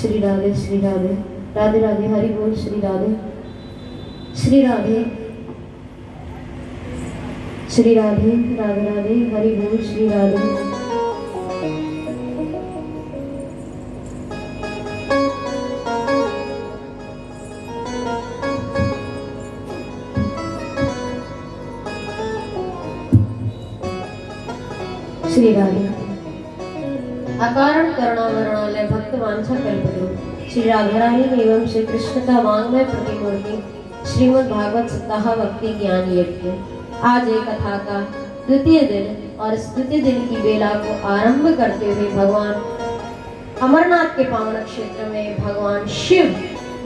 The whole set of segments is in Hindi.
श्री राधे श्री राधे, राधे राधे, हरि बोल श्री राधे श्री राधे, श्री राधे, राधे राधे, हरि बोल श्री राधे। श्री राधे। अकारण करुणावरणालय भक्त वांछा कल्पतरु श्री राधा रानी एवं श्री कृष्ण का वांग्मय प्रतिमूर्ति श्रीमद् भागवत सप्ताह भक्ति ज्ञान यज्ञ। आज एक कथा का द्वितीय दिन और इस द्वितीय दिन की बेला को आरंभ करते हुए भगवान अमरनाथ के पावन क्षेत्र में भगवान शिव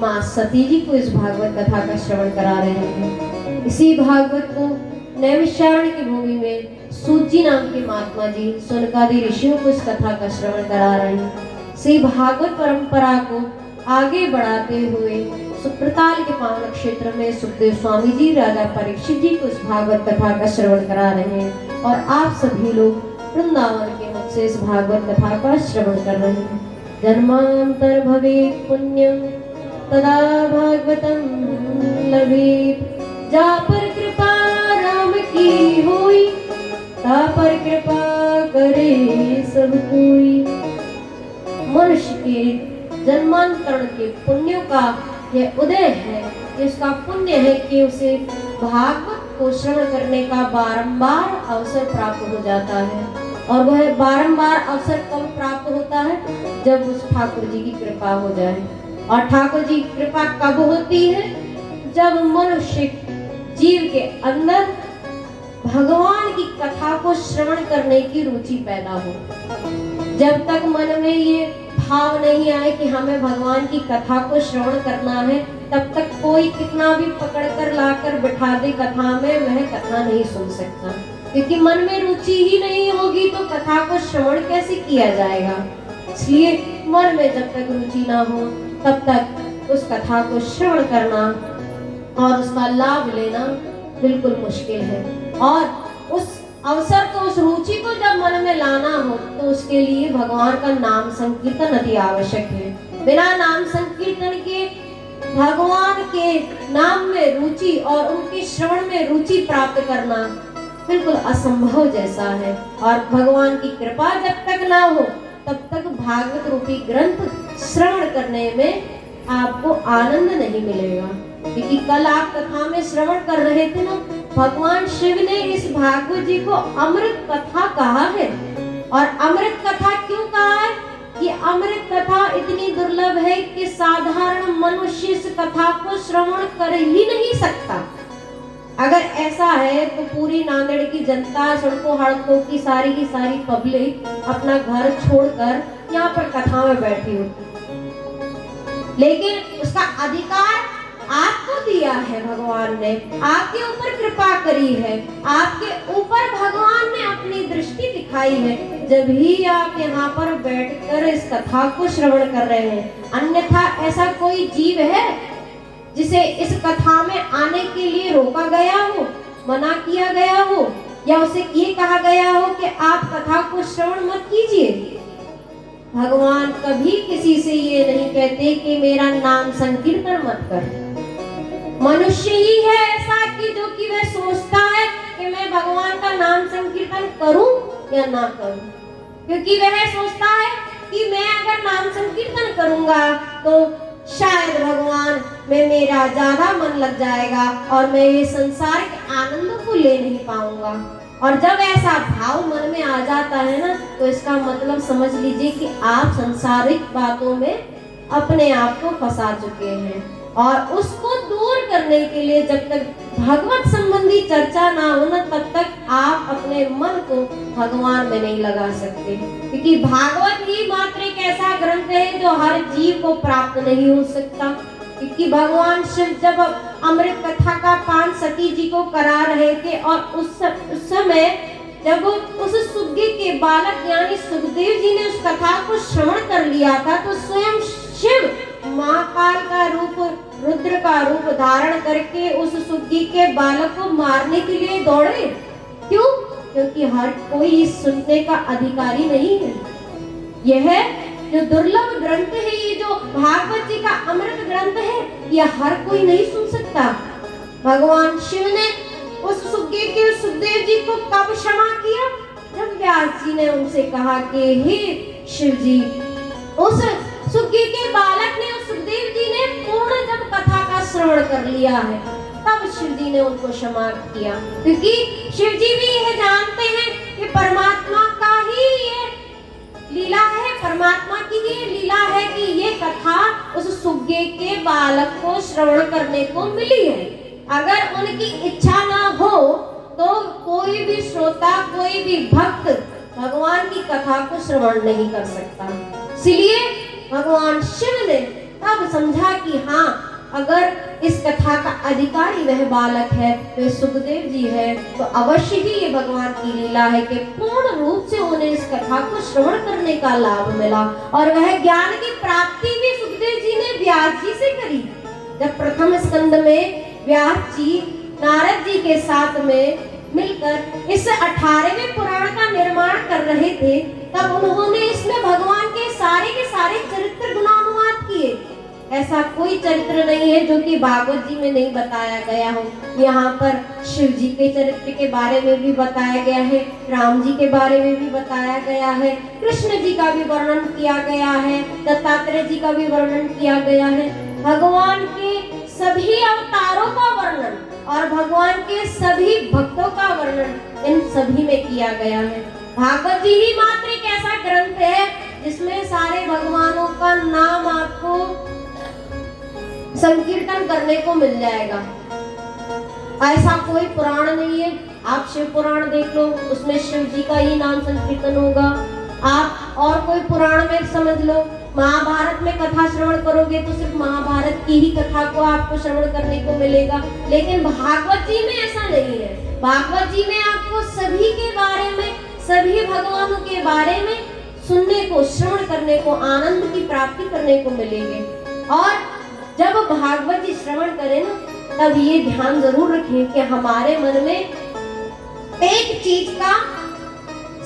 मां सती जी को इस भागवत कथा का श्रवण करा रहे हैं। इसी भागवत को नैमिषारण्य की भूमि में सूत जी नाम के महात्मा जी सुनकादि ऋषियों को इस कथा का श्रवण करा रहे हैं। इसी भागवत परंपरा को आगे बढ़ाते हुए सुप्रताल के पावन क्षेत्र में सुखदेव स्वामी जी राजा परीक्षित जी को इस भागवत कथा का श्रवण करा रहे हैं और आप सभी लोग वृंदावन के मुख से इस भागवत कथा का श्रवण कर रहे हैं। जन्मांतर भवेत् पुण्यम तदा भागवतम लभेत्, जा पर कृपा राम की होई, ता पर कृपा करे सब कोई। मनुष्य के जन्मांतरण के पुण्यों का यह उदय है, जिसका पुण्य है कि उसे भागवत को श्रवण करने का बारंबार अवसर प्राप्त हो जाता है। और वह बारंबार अवसर कब प्राप्त होता है? जब उस ठाकुर जी की कृपा हो जाए। और ठाकुर जी की कृपा कब होती है? जब मनुष्य जीव के अंदर भगवान की कथा को श्रवण करने की रुचि पैदा हो। जब तक मन में ये भाव नहीं आए कि हमें भगवान की कथा को श्रवण करना है, तब तक कोई कितना भी पकड़कर लाकर बिठा दे कथा में, वह कथा नहीं सुन सकता। क्योंकि मन में रुचि ही नहीं होगी तो कथा को श्रवण कैसे किया जाएगा। इसलिए मन में जब तक रुचि ना हो तब तक उस कथा को श्रवण करना और उसका लाभ लेना बिल्कुल मुश्किल है। और उस अवसर को, उस रुचि को जब मन में लाना हो तो उसके लिए भगवान का नाम संकीर्तन अति आवश्यक है। बिना नाम संकीर्तन के भगवान के नाम में रुचि और उनके श्रवण में रुचि प्राप्त करना बिल्कुल असंभव जैसा है। और भगवान की कृपा जब तक ना हो तब तक भागवत रूपी ग्रंथ श्रवण करने में आपको आनंद नहीं मिलेगा। क्योंकि कल आप कथा में श्रवण कर रहे थे ना, भगवान शिव ने इस भागवत जी को अमृत कथा कहा है। और अमृत कथा क्यों कहा है? कि अमृत कथा इतनी दुर्लभ है कि साधारण मनुष्य इस कथा को श्रवण कर ही नहीं सकता। अगर ऐसा है तो पूरी नांदेड़ की जनता, सड़कों हड़कों की सारी पब्लिक अपना घर छोड़कर यहाँ पर कथा में बैठी होती। लेकिन उसका अधिकार आपको दिया है भगवान ने, आपके ऊपर कृपा करी है, आपके ऊपर भगवान ने अपनी दृष्टि दिखाई है जब ही आप यहाँ पर बैठकर इस कथा को श्रवण कर रहे हैं। अन्यथा ऐसा कोई जीव है जिसे इस कथा में आने के लिए रोका गया हो, मना किया गया हो, या उसे ये कहा गया हो कि आप कथा को श्रवण मत कीजिए? भगवान कभी किसी से ये नहीं कहते कि मेरा नाम संकीर्तन मत कर। मनुष्य ही है ऐसा कि जो कि वह सोचता है कि मैं भगवान का नाम संकीर्तन करूं या ना करूं। क्योंकि वह सोचता है कि मैं अगर नाम संकीर्तन करूंगा तो शायद भगवान में मेरा ज्यादा मन लग जाएगा और मैं ये संसार के आनंद को ले नहीं पाऊंगा। और जब ऐसा भाव मन में आ जाता है ना, तो इसका मतलब समझ लीजिए कि आप सांसारिक बातों में अपने आप को फंसा चुके हैं। और उसको दूर करने के लिए जब तक भगवत संबंधी चर्चा ना हो ना, तब तक आप अपने मन को भगवान में नहीं लगा सकते। क्योंकि भागवत ही मात्र एक ऐसा ग्रंथ है जो हर जीव को प्राप्त नहीं हो सकता। क्योंकि भगवान शिव जब अमृत कथा का पान सती जी को करा रहे थे और उस समय जब उस सुग्गी के बालक यानी सुखदेव जी ने उस कथा को श्रवण कर लिया था, तो स्वयं शिव महाकाल का रूप, रुद्र का रूप धारण करके उस सुग्गी के बालक को मारने के लिए दौड़े। क्यों? क्योंकि हर कोई सुनने का अधिकारी नहीं है। यह जो दुर्लभ ग्रंथ है, ये जो भागवत जी का अमृत ग्रंथ है, ये हर कोई नहीं सुन सकता। भगवान शिव ने उस सुखदेव जी को कब क्षमा किया? जब व्यास जी ने उनसे कहा कि हे शिव जी, उस सुखदेव के बालक ने, उस सुखदेव जी ने पूर्ण जब कथा का श्रवण कर लिया है, तब शिव जी ने उनको क्षमा किया। क्योंकि शिव जी भी यह जानते हैं कि परमात्मा का ही ये लीला है, परमात्मा की ही लीला है कि ये कथा उस सुखदेव के बालक को श्रवण करने को मिली है। अगर उनकी इच्छा ना हो तो कोई भी श्रोता, कोई भी भक्त भगवान की कथा को श्रवण नहीं कर सकता। इसलिए भगवान शिव ने तब समझा कि हाँ, अगर इस कथा का अधिकारी वह बालक है, तो सुखदेव जी है, तो अवश्य ही ये भगवान की लीला है कि पूर्ण रूप से उन्हें इस कथा को श्रवण करने का लाभ मिला। और वह ज्ञान की प्राप्ति भी सुखदेव जी ने व्यास जी से करी। जब प्रथम स्कंद में व्यास जी नारद जी के साथ में मिलकर इस 18वें पुराण का निर्माण कर रहे थे, तब उन्होंने इसमें भगवान के सारे चरित्र गुणानुवाद किए। ऐसा कोई चरित्र नहीं है जो कि भागवत जी में नहीं बताया गया हो। यहाँ पर शिव जी के चरित्र के बारे में भी बताया गया है, राम जी के बारे में भी बताया गया है, कृष्ण जी का भी वर्णन किया गया है, दत्तात्रेय जी का भी वर्णन किया गया है। भगवान के सभी अवतारों का वर्णन और भगवान के सभी भक्तों का वर्णन इन सभी में किया गया है। भागवत जी ही मात्र एक ऐसा ग्रंथ है जिसमें सारे भगवानों का नाम आपको संकीर्तन करने को मिल जाएगा। ऐसा कोई पुराण नहीं है। आप शिव पुराण देख लो, उसमें शिव जी का ही नाम संकीर्तन होगा। आप और कोई पुराण में समझ लो, महाभारत में कथा श्रवण करोगे तो सिर्फ महाभारत की ही कथा को आपको श्रवण करने को मिलेगा। लेकिन भागवत जी में ऐसा नहीं है। भागवत जी में आपको सभी के बारे में, सभी भगवानों के बारे में सुनने को, श्रवण करने को, आनंद की प्राप्ति करने को मिलेंगे। और जब भागवत जी श्रवण करें ना, तब ये ध्यान जरूर रखें कि हमारे मन में एक चीज का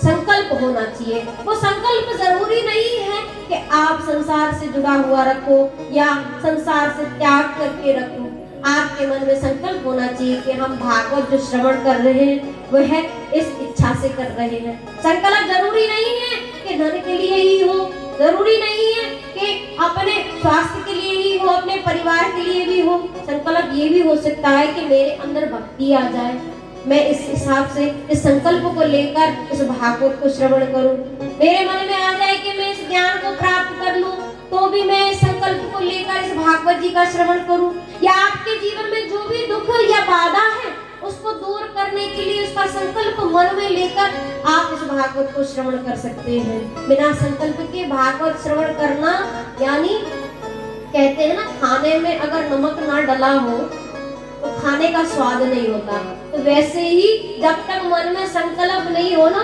संकल्प होना चाहिए। वो संकल्प जरूरी नहीं है कि आप संसार से जुड़ा हुआ रखो या संसार से त्याग करके रखो। आपके मन में संकल्प होना चाहिए कि हम भागवत जो श्रवण कर रहे हैं वह इस इच्छा से कर रहे हैं। संकल्प जरूरी नहीं है कि धन के लिए ही हो, जरूरी नहीं है कि अपने स्वास्थ्य के लिए ही हो, अपने परिवार के लिए भी हो। संकल्प ये भी हो सकता है कि मेरे अंदर भक्ति आ जाए, मैं इस हिसाब से इस संकल्प को लेकर इस भागवत को श्रवण करूं। मेरे मन में आ जाए कि मैं इस ज्ञान को प्राप्त कर लूं, तो भी मैं इस संकल्प को लेकर इस भागवत जी का श्रवण करूं। या आपके जीवन में जो भी दुख या बाधा है उसको दूर करने के लिए उसका संकल्प मन में लेकर आप इस भागवत को श्रवण कर सकते हैं। बिना संकल्प के भागवत श्रवण करना, यानी कहते हैं ना, खाने में अगर नमक ना डला हो तो खाने का स्वाद नहीं होता। तो वैसे ही जब तक मन में संकल्प नहीं हो ना,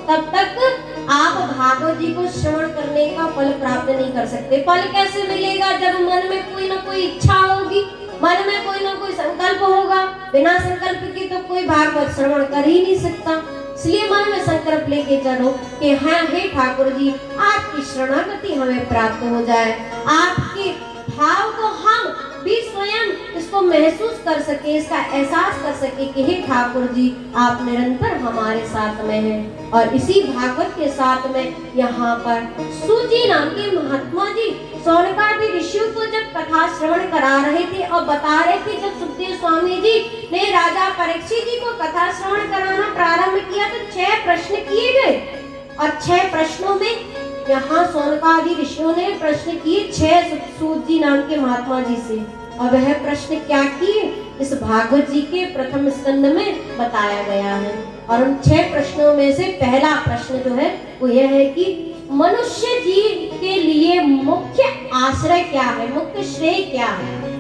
तब तक आप भागवत जी को श्रवण करने का फल प्राप्त नहीं कर सकते। फल कैसे मिलेगा? जब मन में कोई ना कोई इच्छा होगी, मन में कोई ना कोई संकल्प होगा। बिना संकल्प के तो कोई भागवत श्रवण कर ही नहीं सकता। इसलिए मन में संकल्प लेके चलो कि हाँ, हे ठाकुर जी, आपकी शरणागति हमें प्राप्त हो जाए। आपके भाव को हम भी स्वयं इसको महसूस कर सके, इसका एहसास कर सके कि हे ठाकुर जी, आप निरंतर हमारे साथ में हैं। और इसी भागवत के साथ में यहाँ पर सूजी नाम के महात्मा जी सौनकादि ऋषियों को जब कथा श्रवण करा रहे थे और बता रहे थे, जब सुखदेव स्वामी जी ने राजा परीक्षित जी को कथा श्रवण कराना प्रारंभ किया तो 6 प्रश्न किए गए। और 6 प्रश्नों में यहाँ सौनकादि ऋषियों ने प्रश्न किए 6 सूत जी नाम के महात्मा जी से। और वह प्रश्न क्या किए, इस भागवत जी के प्रथम स्कंद में बताया गया है। और उन 6 प्रश्नों में से पहला प्रश्न जो है वो यह है कि मनुष्य जीव के लिए मुख्य आश्रय क्या है, मुख्य श्रेय क्या है।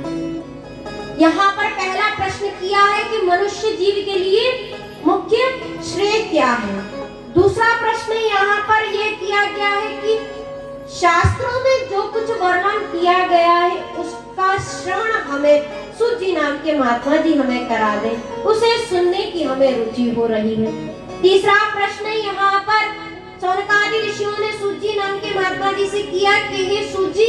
यहाँ पर पहला प्रश्न किया है कि मनुष्य जीव के लिए मुख्य श्रेय क्या है। दूसरा प्रश्न यहाँ पर यह किया गया है कि शास्त्रों में जो कुछ वर्णन किया गया है उसका श्रवण हमें सूत जी नाम के महात्मा जी हमें करा दे, उसे सुनने की हमें रुचि हो रही है। तीसरा प्रश्न यहाँ पर सौनकादि ऋषियों ने सूत जी नाम के महात्मा जी से किया कि हे सूत जी,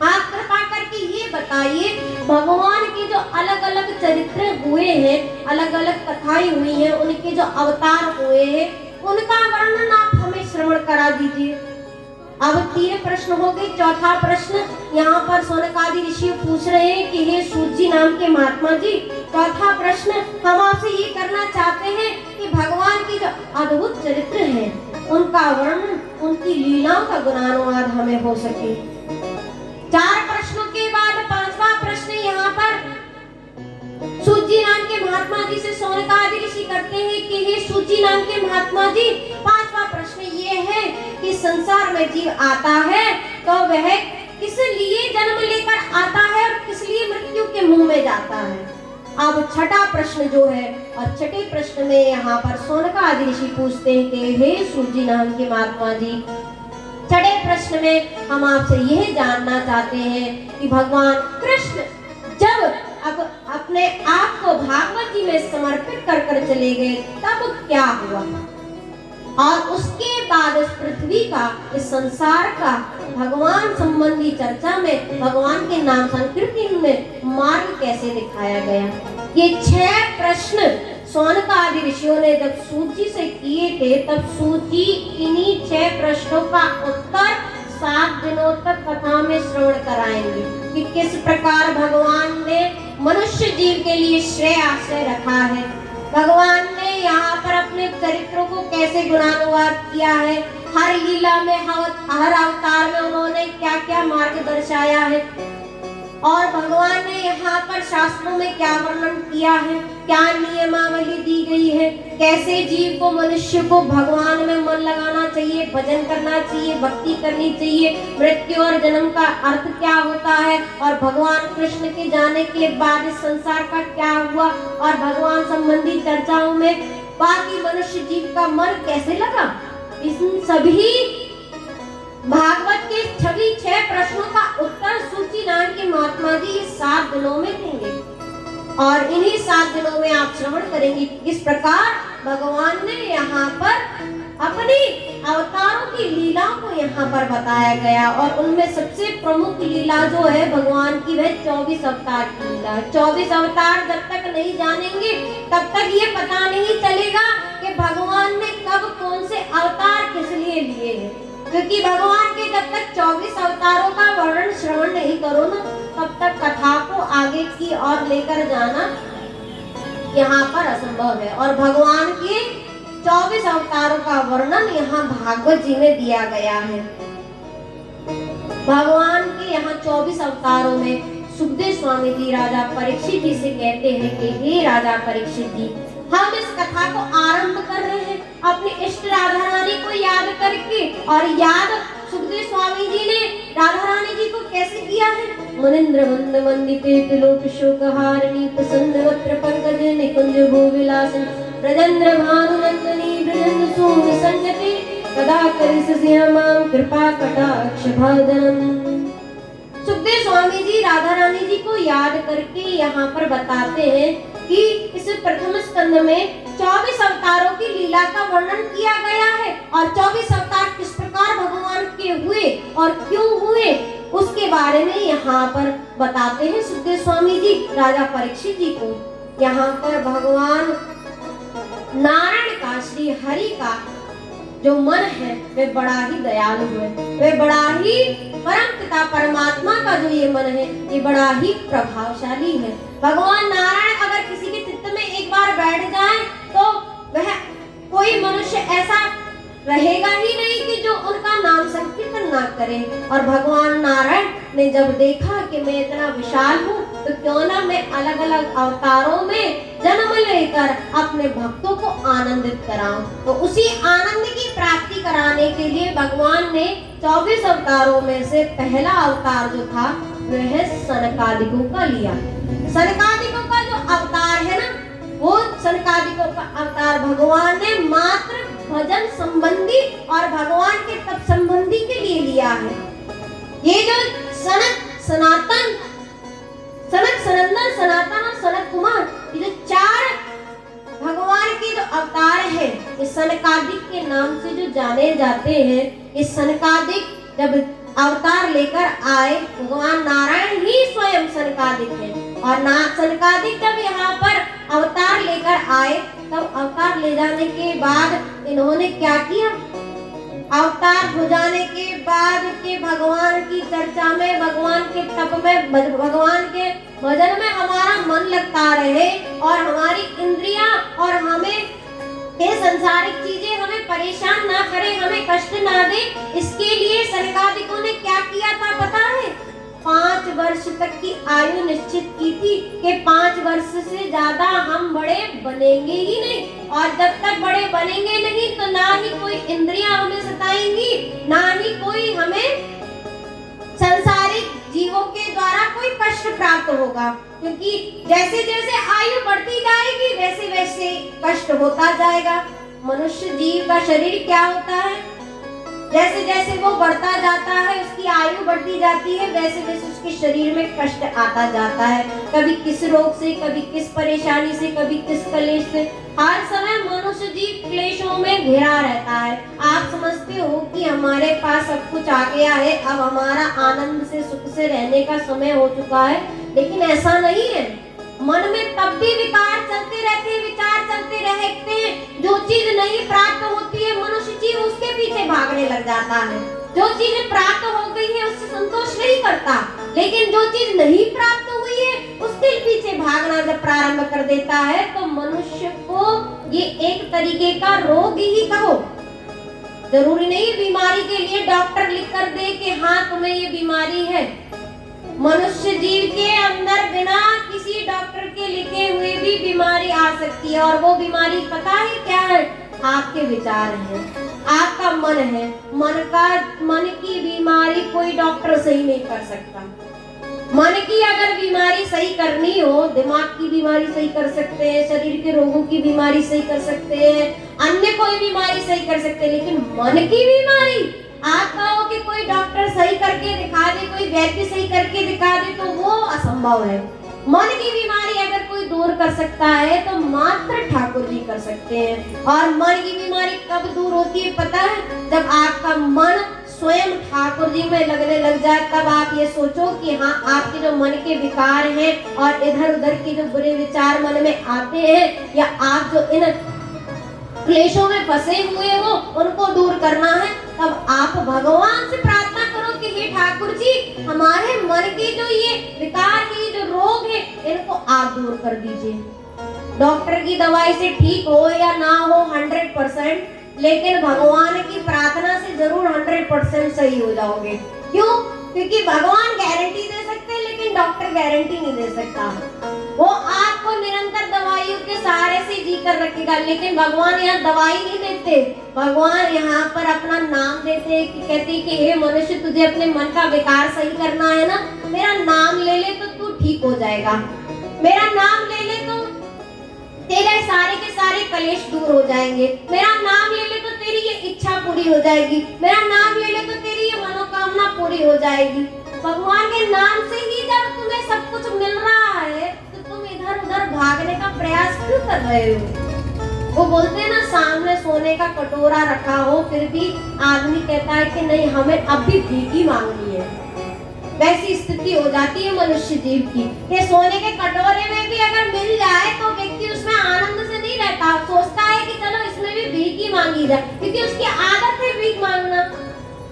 आप कृपा करके ये बताइए, भगवान के जो अलग अलग चरित्र हुए हैं, अलग अलग कथाएं हुई हैं, उनके जो अवतार हुए हैं, उनका वर्णन आप हमें श्रवण करा दीजिए। अब 3 प्रश्न हो गए। चौथा प्रश्न यहाँ पर सौनकादि ऋषि पूछ रहे हैं कि हे सूत जी नाम के महात्मा जी, चौथा प्रश्न हम आपसे ये करना चाहते हैं कि भगवान की जो अद्भुत चरित्र है, उनका वर्णन, उनकी लीलाओं का गुणानुवाद हमें हो सके। 4 प्रश्नों के बाद 5वां प्रश्न यहाँ पर सूत जी नाम के महात्मा जी से सौनकादि ऋषि करते हैं कि हे सूत जी नाम के महात्मा जी, 5वां प्रश्न ये है कि संसार में जीव आता है तो वह किस लिए जन्म लेकर आता है और किस लिए मृत्यु के मुंह में जाता है। अब 6ठा प्रश्न जो है, और 6ठे प्रश्न में यहाँ पर सौनकादि ऋषि पूछते हैं कि हे सूत जी नाम के महात्मा जी, 6ठे प्रश्न में हम आपसे यह जानना चाहते हैं कि भगवान कृष्ण जब अब अपने आप को भागवत जी में समर्पित कर कर चले गए तब क्या हुआ, और उसके बाद इस पृथ्वी का, इस संसार का भगवान संबंधी चर्चा में, भगवान के नाम संकीर्तन में मार्ग कैसे दिखाया गया। ये 6 प्रश्न सौनकादि ऋषियों ने जब सूत जी से किए थे, तब सूत जी इन्हीं 6 प्रश्नों का उत्तर 7 दिनों तक कथा में श्रवण कराएंगे कि किस प्रकार भगवान ने मनुष्य जीव के लिए श्रेय आश्रय रखा है, भगवान ने यहाँ पर अपने चरित्रों को कैसे गुणानुवाद किया है, हर लीला में, हर अवतार में उन्होंने क्या क्या मार्ग दर्शाया है, और भगवान ने यहाँ पर शास्त्रों में क्या वर्णन किया है, क्या नियमावली दी गई है, कैसे जीव को, मनुष्य को भगवान में मन लगाना चाहिए, भजन करना चाहिए, भक्ति करनी चाहिए, मृत्यु और जन्म का अर्थ क्या होता है, और भगवान कृष्ण के जाने के बाद इस संसार का क्या हुआ, और भगवान संबंधी चर्चाओं में बाकी मनुष्य जीव का मन कैसे लगा। इन सभी भागवत के सभी 6 प्रश्नों का उत्तर सूत जी नाम के महात्मा जी 7 दिनों में देंगे, और इन्हीं 7 दिनों में आप श्रवण करेंगे किस प्रकार भगवान ने यहाँ पर अपनी अवतारों की लीलाओं को यहाँ पर बताया गया। और उनमें सबसे प्रमुख लीला जो है भगवान की, वह 24 अवतार की लीला। 24 अवतार जब तक नहीं जानेंगे तब तक ये पता नहीं चलेगा कि भगवान ने कब कौन से अवतार किस लिए लिए हैं, क्योंकि भगवान के जब तक 24 अवतारों का वर्णन श्रवण नहीं करो ना, तब तक कथा को आगे की ओर लेकर जाना यहाँ पर असंभव है। और भगवान के 24 अवतारों का वर्णन यहाँ भागवत जी में दिया गया है। भगवान के यहाँ 24 अवतारों में सुखदेव स्वामी जी राजा परीक्षित जी से कहते हैं कि हे राजा परीक्षित जी, हम इस कथा को आरंभ कर रहे हैं अपने इष्ट राधा रानी को याद करके। और याद सुखदेव स्वामी जी ने राधा रानी जी को कैसे किया है, मनिंद्र वंद वंदिते त्रिलोक शोकहारिणी प्रसन्न वक्त्र पंकज निकुंज भूविलासन ब्रजेंद्र भानुनंदनी ब्रजेंद्र सोम संगति कदा करिष्यमां कृपा कटाक्ष भाजनम। सुखदेव स्वामी जी राधा रानी जी को याद करके यहाँ पर बताते हैं कि इस प्रथम स्कंद में 24 अवतारों की लीला का वर्णन किया गया है, और 24 अवतार किस प्रकार भगवान के हुए और क्यों हुए उसके बारे में यहाँ पर बताते हैं सुखदेव स्वामी जी राजा परीक्षित जी को। यहाँ पर भगवान नारायण का, श्री हरि का जो मन है वे बड़ा ही दयालु है, वे बड़ा ही परम पिता परमात्मा का जो ये मन है ये बड़ा ही प्रभावशाली है। भगवान नारायण अगर किसी के चित्त में एक बार बैठ जाए तो वह कोई मनुष्य ऐसा रहेगा ही नहीं कि जो उनका नाम संकीर्तन ना करे। और भगवान नारायण ने जब देखा कि मैं इतना विशाल हूँ तो क्यों ना मैं अलग अलग अवतारों में जन्म लेकर अपने भक्तों को आनंदित कराऊं, तो उसी आनंद की प्राप्ति कराने के लिए भगवान ने 24 अवतारों में से पहला अवतार जो था वह सनकादिकों का लिया। सनकादिकों का जो अवतार है ना, वो सनकादिकों का अवतार भगवान ने मात्र भजन संबंधी और भगवान के तप संबंधी के लिए लिया है। ये जो सनक, सनातन, सनक, सनंदन, सनातन और सनत कुमार, ये जो 4 भगवान के जो अवतार है, ये सनकादिक के नाम से जो जाने जाते हैं, इस सनकादिक जब अवतार लेकर आए, भगवान नारायण ही स्वयं सनकादिक है। और ना सनकादिक जब यहाँ पर अवतार लेकर आए, तब अवतार ले जाने के बाद इन्होंने क्या किया? अवतार हो जाने के बाद के भगवान की चर्चा में, भगवान के तप में, भगवान के भजन में हमारा मन लगता रहे और हमारी इंद्रियां और हमें ये संसारिक चीजें हमें परेशान ना करे, हमें कष्ट ना दे, इसके लिए सनकादिकों ने क्या किया था पता है? 5 वर्ष तक की आयु निश्चित की थी कि 5 वर्ष से ज्यादा हम बड़े बनेंगे ही नहीं, और जब तक बड़े बनेंगे नहीं तो ना ही कोई इंद्रियां हमें सताएंगी, ना ही कोई हमें संसारिक जीवों के द्वारा कोई कष्ट प्राप्त होगा, क्योंकि जैसे जैसे आयु बढ़ती जाएगी वैसे वैसे कष्ट होता जाएगा। मनुष्य जीव का शरीर क्या होता है? जैसे जैसे वो बढ़ता जाता है, उसकी आयु बढ़ती जाती है, वैसे वैसे उसके शरीर में कष्ट आता जाता है। कभी किस रोग से, कभी किस परेशानी से, कभी किस क्लेश से। हर समय मनुष्य जीव क्लेशों में घिरा रहता है। आप समझते हो कि हमारे पास सब कुछ आ गया है, अब हमारा आनंद से सुख से रहने का समय हो चुका है, लेकिन ऐसा नहीं है। मन में तब भी विकार चलते रहते हैं, विचार चलते रहते हैं। जो चीज नहीं प्राप्त होती है, मनुष्य जीव उसके पीछे भागने लग जाता है। जो चीज प्राप्त हो गई है उससे संतोष नहीं करता, लेकिन जो चीज नहीं प्राप्त हुई है उसके पीछे भागना जब प्रारंभ कर देता है, तो मनुष्य को ये एक तरीके का रोग ही कहो। जरूरी नहीं बीमारी के लिए डॉक्टर लिख कर दे कि हाँ तुम्हें ये बीमारी है। मनुष्य जीव के अंदर बिना किसी डॉक्टर के लिखे हुए भी बीमारी आ सकती है, और वो बीमारी पता है क्या है? आपके विचार हैं, आपका मन है। मन की बीमारी कोई डॉक्टर सही नहीं कर सकता। मन की अगर बीमारी सही करनी हो, दिमाग की बीमारी सही कर सकते हैं, शरीर के रोगों की बीमारी सही कर सकते हैं, अन्य कोई बीमारी सही कर सकते हैं, लेकिन मन की बीमारी आप कहो कि कोई डॉक्टर सही करके दिखा दे, कोई वैद्य सही करके दिखा दे, तो वो असंभव है। मन की बीमारी अगर कोई दूर कर सकता है तो मात्र ठाकुर जी कर सकते हैं। और मन की बीमारी कब दूर होती है पता है? जब आपका मन स्वयं ठाकुर जी में लगने लग जाए, तब आप ये सोचो कि हाँ, आपके जो मन के विकार हैं और इधर उधर के जो बुरे विचार मन में आते हैं, या आप जो इन क्लेशों में फंसे हुए हो उनको दूर करना है, तब आप भगवान से प्रार्थना करो कि हे ठाकुर जी, हमारे मन के जो ये विकार है, जो रोग है, इनको आप दूर कर दीजिए। डॉक्टर की दवाई से ठीक हो या ना हो 100%, लेकिन भगवान की प्रार्थना से जरूर 100% सही हो जाओगे। क्यों? क्योंकि भगवान गारंटी दे सकते हैं, लेकिन डॉक्टर गारंटी नहीं दे सकता। वो आपको निरंतर दवाइयों के सहारे से जी कर रखेगा, लेकिन भगवान यहाँ दवाई नहीं देते। भगवान यहाँ पर अपना नाम देते हैं, कि कहते हैं कि हे मनुष्य, तुझे अपने मन का विकार सही करना है ना, मेरा नाम ले ले तो तू ठीक हो जाएगा। मेरा नाम ले ले तो तेरे सारे के सारे कलेश दूर हो जाएंगे। मेरा नाम ले ले तो तेरी ये इच्छा पूरी हो जाएगी। मेरा नाम ले ले तो तेरी ये मनोकामना पूरी हो जाएगी। भगवान के नाम से ही जब तुम्हें सब कुछ मिल रहा है, तो तुम इधर उधर भागने का प्रयास क्यों कर रहे हो? वो बोलते हैं ना, सामने सोने का कटोरा रखा हो, फिर भी आदमी कहता है कि नहीं, हमें अब भी भीख ही मांगनी है। वैसी स्थिति हो जाती है मनुष्य जीव की कि सोने के कटोरे में भी अगर मिल जाए तो व्यक्ति उसमें आनंद से नहीं रहता, सोचता है कि चलो इसमें भी भीख ही मांगी जाए, क्योंकि उसकी आदत है भीख मांगना।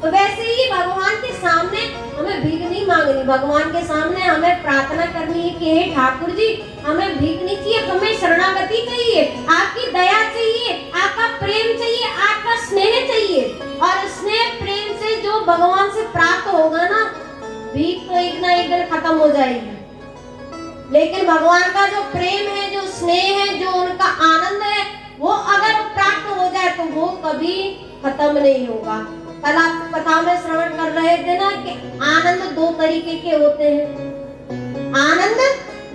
तो वैसे ही भगवान के सामने हमें भीख नहीं मांगनी, भगवान के सामने हमें प्रार्थना करनी है कि हे ठाकुर जी, हमें भीख नहीं चाहिए, हमें शरणागति चाहिए, आपकी दया चाहिए, आपका प्रेम चाहिए, आपका स्नेह चाहिए। और स्नेह प्रेम से जो भगवान से प्राप्त होगा ना, भीख तो एक ना एक दिन खत्म हो जाएगी, लेकिन भगवान का जो प्रेम है, जो स्नेह है, जो उनका आनंद है, वो अगर प्राप्त हो जाए तो वो कभी खत्म नहीं होगा। कल आप कथा में श्रवण कर रहे थे ना कि आनंद 2 तरीके के होते हैं। आनंद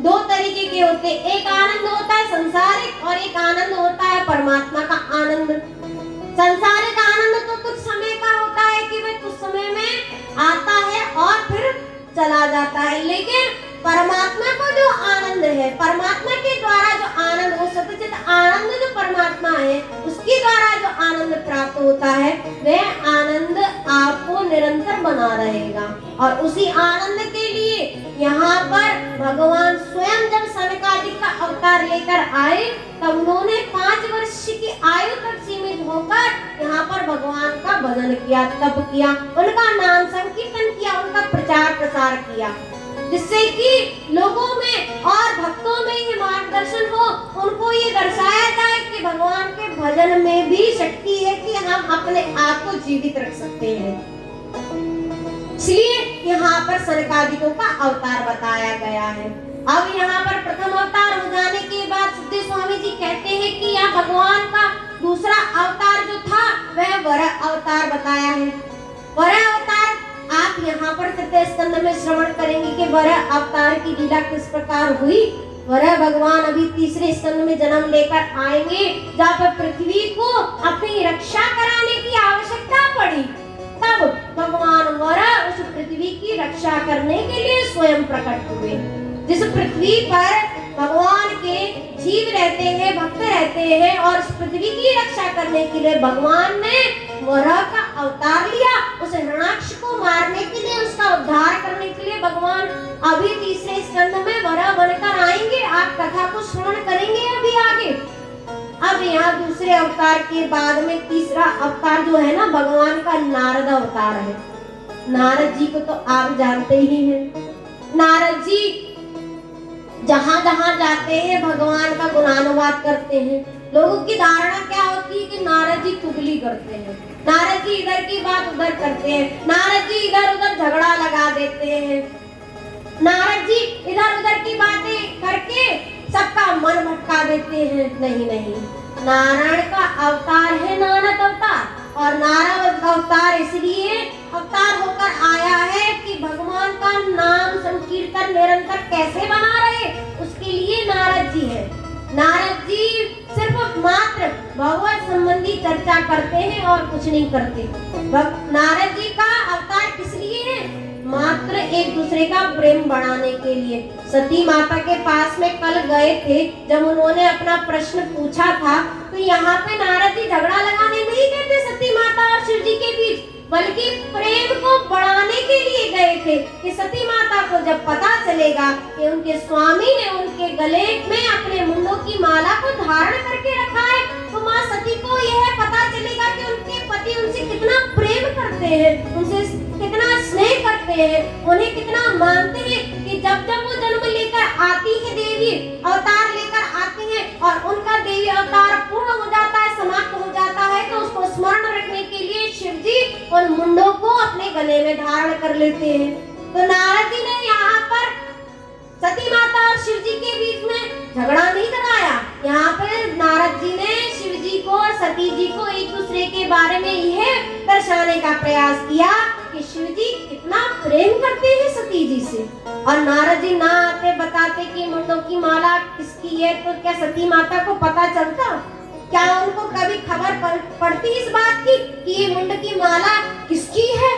2 तरीके के होते हैं, एक आनंद होता है संसारिक और एक आनंद होता है परमात्मा का आनंद। संसारिक आनंद तो कुछ समय का होता है कि वह कुछ समय में आता है और फिर चला जाता है, लेकिन परमात्मा को जो आनंद है, परमात्मा के द्वारा जो आनंद, वो सतचित आनंद जो परमात्मा है, उसके द्वारा जो आनंद प्राप्त होता है वह आनंद आपको निरंतर बना रहेगा। और उसी आनंद के लिए यहाँ पर भगवान स्वयं जब सनकादिक का अवतार लेकर आए तब उन्होंने 5 वर्ष की आयु तक सीमित होकर यहाँ पर भगवान का भजन किया, तप किया, उनका नाम संकीर्तन किया, उनका प्रचार प्रसार किया, जिससे कि लोगों में और भक्तों में ये मार्गदर्शन हो, उनको ये दर्शाया जाए कि भगवान के भजन में भी शक्ति है कि हम अपने आप को जीवित रख सकते हैं। इसलिए यहाँ पर सनकादिकों का अवतार बताया गया है। अब यहाँ पर प्रथम अवतार हो जाने के बाद सिद्धि स्वामी जी कहते हैं कि यहाँ भगवान का दूसरा अवतार जो था वह वराह अवतार बताया है। वराह अवतार आप यहाँ पर तृतीय स्कंद में श्रवण करेंगे कि वराह अवतार की लीला किस प्रकार हुई। वराह भगवान अभी तीसरे स्कंद में जन्म लेकर आएंगे जहाँ पर पृथ्वी को अपनी रक्षा कराने की आवश्यकता पड़ी, तब भगवान वराह उस पृथ्वी की रक्षा करने के लिए स्वयं प्रकट हुए। जिस पृथ्वी पर भगवान के जीव रहते हैं, भक्त रहते हैं, और उस पृथ्वी की रक्षा करने के लिए भगवान ने वराह का अवतार लिया। उस हिरण्याक्ष को मारने के लिए, उसका उद्धार करने के लिए भगवान अभी तीसरे स्कंद में वराह बनकर आएंगे। आप कथा को श्रवण करेंगे अभी आगे। अब यहाँ दूसरे अवतार के बाद में तीसरा अवतार जो है ना भगवान का नारद अवतार है। नारद जी को तो आप जानते ही हैं। नारद जी जहाँ जहाँ जाते हैं भगवान का गुणानुवाद करते हैं। लोगों की धारणा क्या होती है कि नारद जी चुगली करते हैं, नारद जी इधर की बात उधर करते हैं, नारद जी इधर उधर झगड़ा लगा देते हैं, नारद जी इधर उधर की बातें करके सबका मन भटका देते हैं। नहीं नहीं, नारायण का अवतार है नारद अवतार। और नारद अवतार इसलिए अवतार होकर आया है कि भगवान का नाम संकीर्तन निरंतर कैसे बना रहे, उसके लिए नारद जी है। नारद जी सिर्फ मात्र भगवत संबंधी चर्चा करते हैं और कुछ नहीं करते। नारद जी का अवतार किस लिए है? मात्र एक दूसरे का प्रेम बढ़ाने के लिए। सती माता के पास में कल गए थे, जब उन्होंने अपना प्रश्न पूछा था तो यहाँ पे नारद जी झगड़ा लगाने नहीं गए थे सती माता और शिव जी के बीच, बल्कि प्रेम को बढ़ाने के लिए गए थे कि सती माता को जब पता चलेगा कि उनके स्वामी ने उनके गले में अपने मुंडों की माला को धारण करके रखा है, तो माँ सती को यह पता चलेगा कि उनके पति उनसे कितना प्रेम करते हैं, उनसे कितना स्नेह करते हैं, उन्हें कितना मानते हैं कि जब जब वो जन्म लेकर आती है, देवी अवतार लेकर आती हैं और उनका देवी अवतार पूर्ण हो जाता है, समाप्त हो जाता है, तो उसको स्मरण रखने के लिए शिव जी उन मुंडों को अपने गले में धारण कर लेते हैं। तो नारद जी ने यहाँ पर सती माता और शिव जी के बीच में झगड़ा नहीं कराया। यहाँ पर नारद जी ने शिव जी को और सती जी को एक दूसरे के बारे में यह दर्शाने का प्रयास किया कि शिव जी कितना प्रेम करते हैं सती जी से। और नारद जी ना आते बताते कि मुंडों की माला किसकी है, तो क्या सती माता को पता चलता? क्या उनको कभी खबर पड़ती इस बात की कि ये मुंड की माला किसकी है?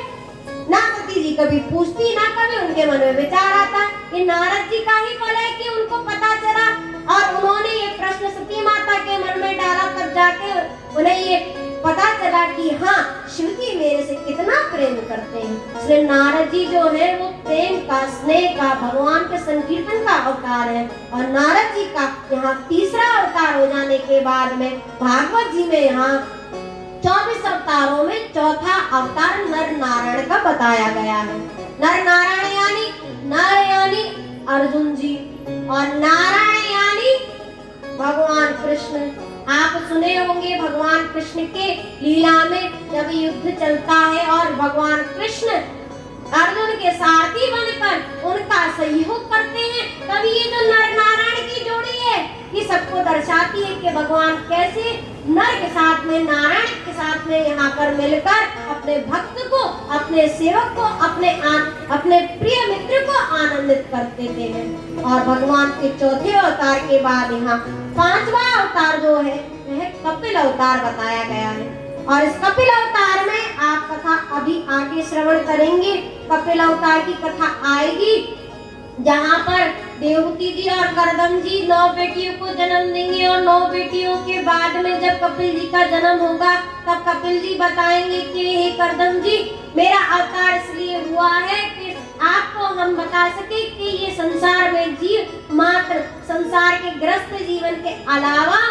ना सती जी कभी पूछती, ना कभी उनके मन में विचार आता। ये नारद जी का ही फल है कि उनको पता चला और उन्होंने ये प्रश्न सती माता के मन में डाला, तब जाके उन्हें ये पता चला कि हाँ, शिव जी मेरे से कितना प्रेम करते हैं। इसलिए नारद जी जो है वो प्रेम का, स्नेह का, भगवान के संकीर्तन का अवतार है। और नारद जी का यहाँ तीसरा अवतार हो जाने के बाद में भागवत जी में यहाँ 24 अवतारों में चौथा अवतार नर नारायण का बताया गया है। नर नारायण यानी अर्जुन जी, और नारायण यानी भगवान कृष्ण। आप सुने होंगे भगवान कृष्ण के लीला में जब युद्ध चलता है और भगवान कृष्ण अर्जुन के सारथी बनकर उनका सहयोग करते हैं, तभी ये जो नर नारायण की जोड़ी है ये सबको दर्शाती है कि भगवान कैसे नर के साथ में, नारायण के साथ में यहाँ पर मिलकर अपने भक्त को, अपने सेवक को, अपने प्रिय मित्र को आनंदित करते हैं। और भगवान के चौथे अवतार के बाद यहाँ पांचवा अवतार जो है वह कपिल अवतार बताया गया है। और इस कपिल अवतार में आप कथा अभी आगे श्रवण करेंगे। कपिल अवतार की कथा आएगी जहाँ पर देवती जी और करदम जी 9 बेटियों को जन्म देंगे और 9 बेटियों के बाद में जब कपिल जी का जन्म होगा तब कपिल जी बताएंगे कि हे करदम जी, मेरा अवतार इसलिए हुआ है कि आपको हम बता सके कि ये संसार में जीव मात्र संसार के ग्रस्त जीवन के अलावा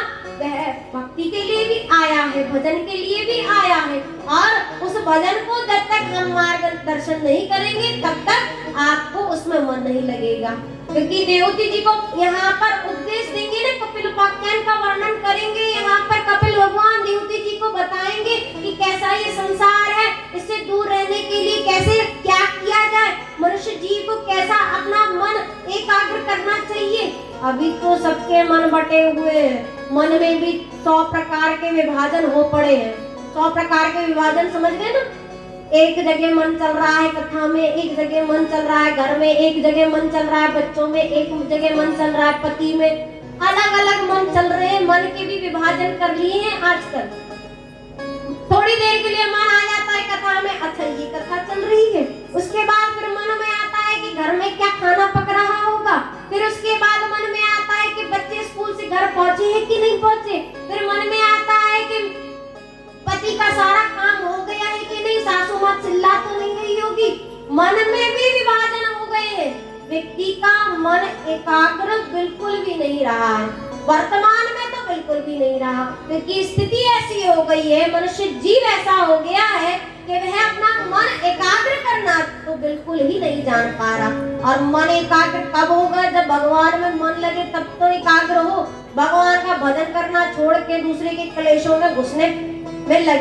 वह भक्ति के लिए भी आया है, भजन के लिए भी आया है, और उस भजन को जब तक हम मार्गदर्शन नहीं करेंगे तब तक आपको उसमें मन नहीं लगेगा। क्योंकि देवती जी को यहाँ पर उपदेश देंगे ना, कपिल उपाख्यान का वर्णन करेंगे, यहाँ पर कपिल भगवान देवती जी को बताएंगे कि कैसा ये संसार है, इससे दूर रहने के लिए कैसे क्या किया जाए, मनुष्य जीव को कैसा अपना मन एकाग्र करना चाहिए। अभी तो सबके मन बटे हुए हैं, मन में भी 100 प्रकार के विभाजन हो पड़े हैं। 100 प्रकार के विभाजन समझ गए ना? एक जगह मन चल रहा है कथा में, एक जगह मन चल रहा है घर में, एक जगह मन चल रहा है बच्चों में, एक जगह मन चल रहा है पति में, अलग अलग मन चल रहे हैं। मन के भी विभाजन कर लिए हैं आजकल। थोड़ी देर के लिए मन आ जाता है कथा में, अच्छा ये कथा चल रही है, उसके बाद फिर मन में आता है कि घर में क्या खाना पक रहा होगा, फिर उसके बाद मन में आता है कि बच्चे स्कूल से घर पहुंचे हैं कि नहीं पहुंचे, फिर मन में आता है कि पति का सारा काम हो गया है कि नहीं, सासू माँ चिल्ला तो नहीं गई होगी। मन में भी विभाजन हो गए हैं, व्यक्ति का मन एकाग्र बिल्कुल भी नहीं रहा है, वर्तमान में तो बिल्कुल भी नहीं रहा, क्योंकि स्थिति ऐसी हो गई है, मनुष्य जीव ऐसा हो गया है कि वह अपना मन एकाग्र करना तो बिल्कुल ही नहीं जान पा रहा। और मन एकाग्र कब होगा? जब भगवान में मन लगे तब तो एकाग्र हो। भगवान का भजन करना छोड़ के दूसरे के क्लेशों में घुसने में लगे